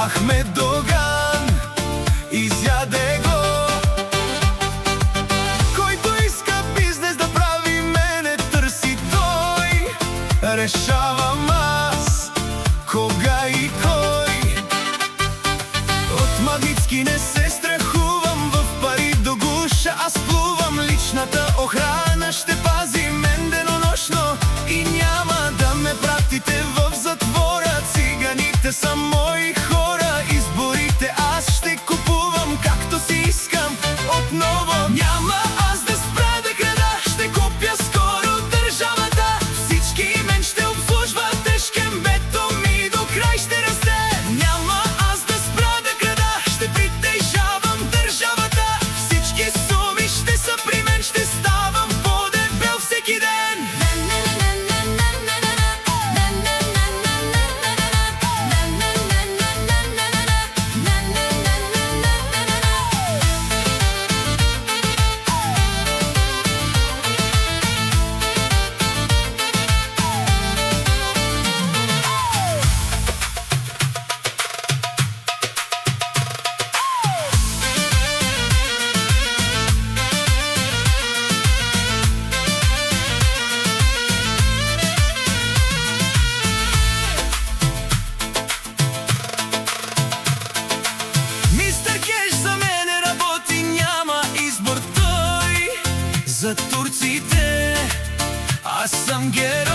Ахмед Доган, изяде го. Който иска бизнес да прави, мене търси той. Решавам аз кога и кой. От Магнитски не се страхувам, в пари до гуша аз плувам. Личната охрана ще пази мен денонощно и няма да ме пратите в затвора. Циганите са мои хора, изборите аз ще купувам както си искам отново. Няма аз да спра да крада, ще купя скоро държавата. Всички мен ще обслужва, тежкембето ми до край ще расте. Няма аз да спра да крада, ще притежавам държавата. Всички суми ще са при мен, ще ставам по-дебел всеки ден. За турците аз съм герой.